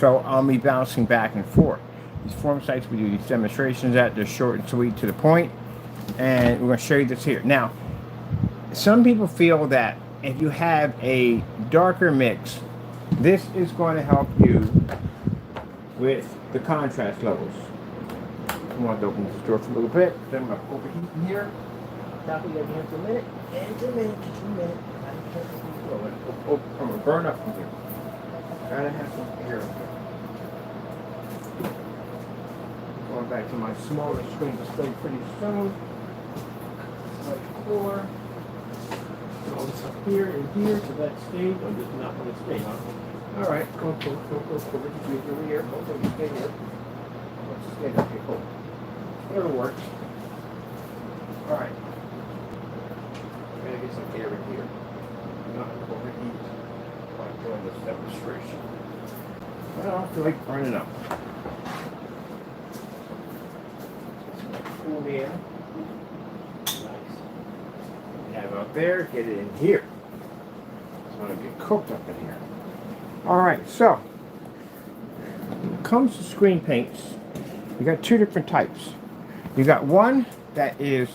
So I'll be bouncing back and forth. These form sites we do these demonstrations at, they're short and sweet to the point, and we're going to show you this here. Now, some people feel that if you have a darker mix, this is going to help you with the contrast levels. I want to open this door for a little bit, then I'm going to overheat in here. Copy that here for a minute, and just a minute. I'm going to burn up from here. Gotta have some air in here. Going back to my smaller screen display pretty soon. Like 4. All this up here and here, so that stays. I'm just not going to stay, huh? Alright, go. Use your ear. Okay, you stay here. Let's stay there. Okay, cool. Whatever works. Alright. Gotta get some air in here. I'm not going to overheat while doing this demonstration. I don't feel like burning up. Cool air. Have up there, get it in here. It's going to get cooked up in here. Alright, so when it comes to screen paints, you got two different types. You got one that is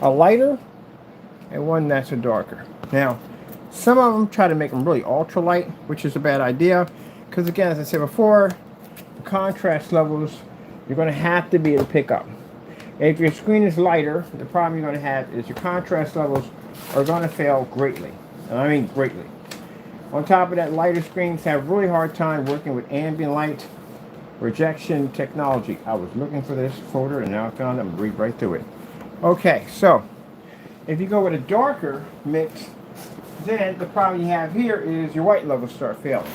a lighter and one that's a darker. Now, some of them try to make them really ultra light, which is a bad idea, because again, as I said before, the contrast levels you're going to have to be able to pick up. If your screen is lighter, the problem you're going to have is your contrast levels are going to fail greatly. And I mean greatly. On top of that, lighter screens have a really hard time working with ambient light rejection technology. I was looking for this folder and now I found it. I'm going to read right through it. Okay, so if you go with a darker mix, then the problem you have here is your white levels start failing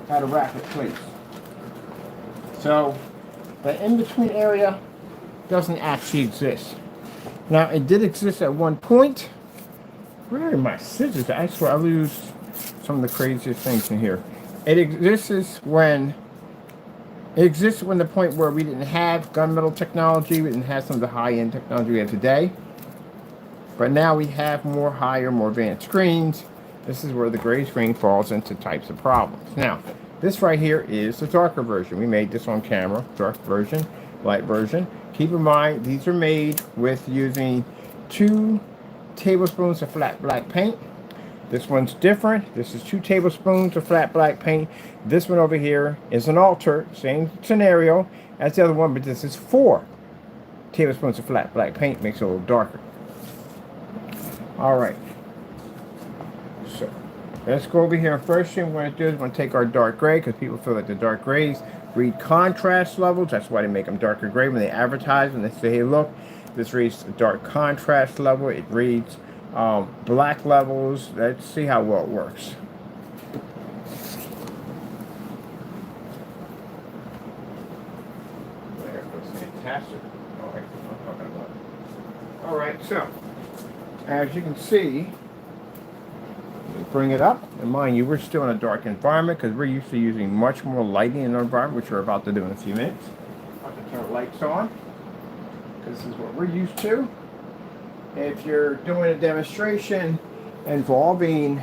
at a rapid pace. So the in-between area doesn't actually exist. Now, it did exist at one point. Where are my scissors? I swear I lose some of the craziest things in here. It exists when the point where we didn't have gunmetal technology, we didn't have some of the high-end technology we have today. But now we have more higher, more advanced screens. This is where the gray screen falls into types of problems. Now, this right here is the darker version. We made this on camera, dark version, light version. Keep in mind, these are made with using 2 tablespoons of flat black paint. This one's different. This is 2 tablespoons of flat black paint. This one over here is an alter, same scenario as the other one, but this is 4 tablespoons of flat black paint. Makes it a little darker. Alright. So, let's go over here. First thing we're going to do is we're going to take our dark gray, because people feel like the dark grays read contrast levels. That's why they make them darker gray when they advertise, when they say, hey, look, this reads a dark contrast level. It reads black levels. Let's see how well it works. There, that's fantastic. Alright, so as you can see, bring it up, and mind you, we're still in a dark environment because we're used to using much more lighting in our environment, which we're about to do in a few minutes. I can turn the lights on because this is what we're used to. If you're doing a demonstration involving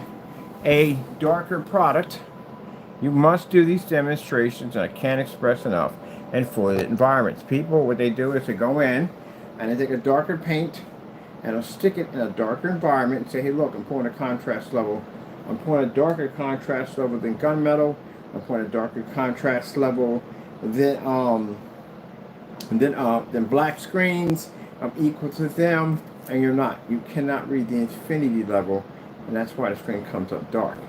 a darker product, you must do these demonstrations, and I can't express enough, in fully lit environments. People, what they do is they go in and they take a darker paint and I'll stick it in a darker environment and say, hey, look, I'm pulling a contrast level. I'm pulling a darker contrast level than gunmetal. I'm pulling a darker contrast level than black screens. I'm equal to them, and you're not. You cannot read the infinity level, and that's why the screen comes up dark.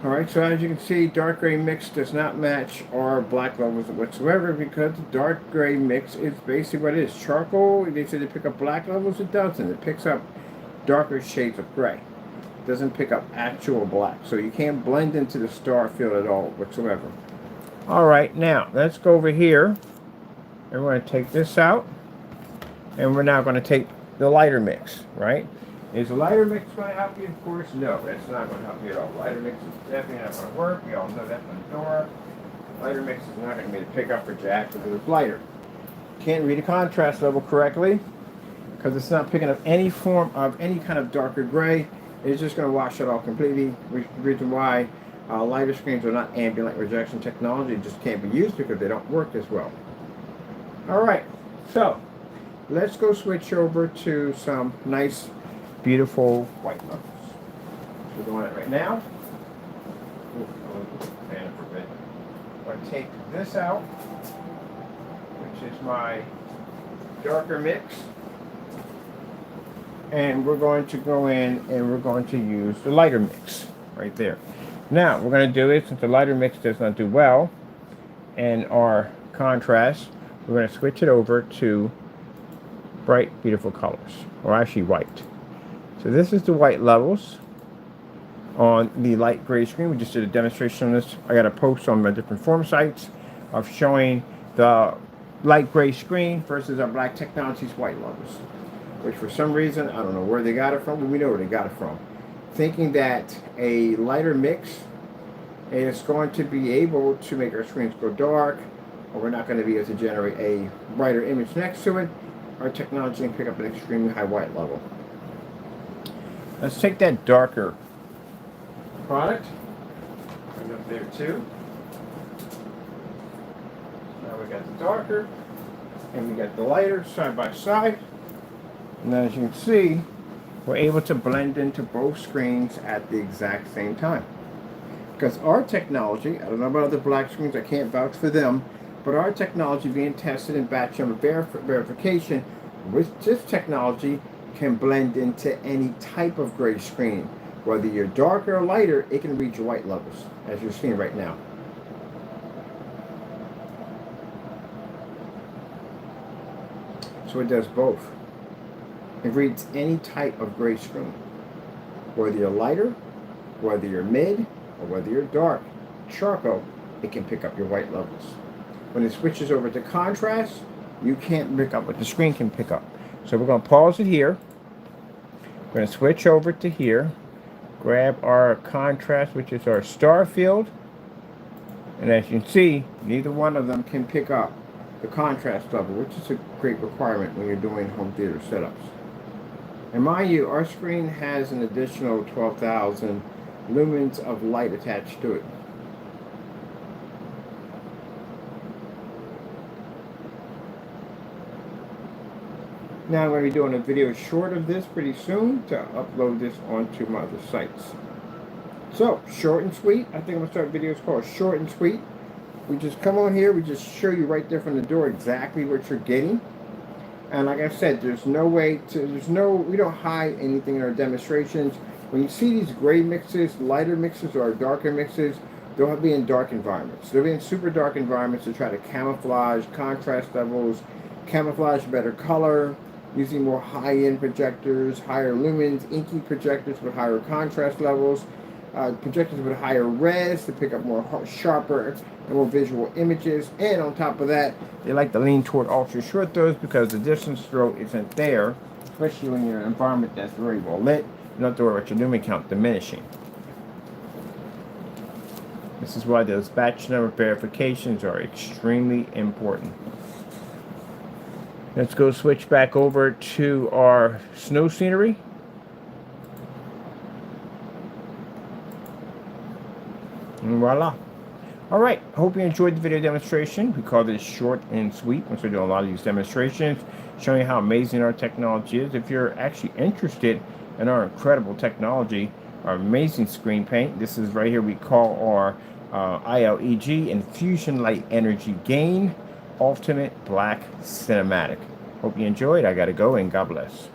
Alright, so as you can see, dark gray mix does not match our black levels whatsoever, because the dark gray mix is basically what it is. Charcoal, they say they pick up black levels, it doesn't. It picks up darker shades of gray. It doesn't pick up actual black. So you can't blend into the star field at all whatsoever. Alright, now let's go over here. And we're going to take this out. And we're now going to take the lighter mix, right? Is the lighter mix going to help you? Of course, no. That's not going to help you at all. Lighter mix is definitely not going to work. We all know that from the door. Lighter mix is not going to be able to pick up for jack because it's lighter. Can't read a contrast level correctly because it's not picking up any form of any kind of darker gray. It's just going to wash it off completely, which is the reason why Lighter screens are not ambient light rejection technology. It just can't be used because they don't work as well. Alright, so let's go switch over to some nice, beautiful white levels. We're doing it right now. I'm going to take this out, which is my darker mix. And we're going to go in and we're going to use the lighter mix right there. Now, we're going to do it since the lighter mix does not do well in our contrast. We're going to switch it over to bright, beautiful colors, or actually white. So this is the white levels on the light gray screen. We just did a demonstration on this. I got a post on my different forum sites of showing the light gray screen versus our Black Technologies white levels, which for some reason, I don't know where they got it from, but we know where they got it from. Thinking that a lighter mix is going to be able to make our screens go dark, or we're not going to be able to generate a brighter image next to it, our technology can pick up an extremely high white level. Let's take that darker product, put it up there too. Now we got the darker, and we got the lighter side by side. And as you can see, we're able to blend into both screens at the exact same time. Because our technology, I don't know about other black screens, I can't vouch for them, but our technology being tested in batch number verification, with this technology can blend into any type of gray screen. Whether you're darker or lighter, it can reach your white levels, as you're seeing right now. So it does both. It reads any type of gray screen. Whether you're lighter, whether you're mid, or whether you're dark, charcoal, it can pick up your white levels. When it switches over to contrast, you can't pick up what the screen can pick up. So we're going to pause it here. We're going to switch over to here. Grab our contrast, which is our star field. And as you can see, neither one of them can pick up the contrast level, which is a great requirement when you're doing home theater setups. And mind you, our screen has an additional 12,000 lumens of light attached to it. Now I'm going to be doing a video short of this pretty soon to upload this onto my other sites. So, short and sweet. I think I'm going to start videos called Short and Sweet. We just come on here, we just show you right there from the door exactly what you're getting. And like I said, there's no way to, we don't hide anything in our demonstrations. When you see these gray mixes, lighter mixes, or darker mixes, they'll be in dark environments. They'll be in super dark environments to try to camouflage contrast levels, camouflage better color, using more high-end projectors, higher lumens, inky projectors with higher contrast levels, projectors with higher res to pick up more sharper and more visual images. And on top of that, they like to lean toward ultra short throws because the distance throw isn't there, especially when you're in an environment that's very well lit. You don't have to worry about your lumen count diminishing. This is why those batch number verifications are extremely important. Let's go switch back over to our snow scenery. And voila. Alright, hope you enjoyed the video demonstration. We call this short and sweet once we do a lot of these demonstrations, showing you how amazing our technology is. If you're actually interested in our incredible technology, our amazing screen paint, this is right here we call our ILEG Infusion Light Energy Gain Ultimate Black Cinematic. Hope you enjoyed. I gotta go, and God bless.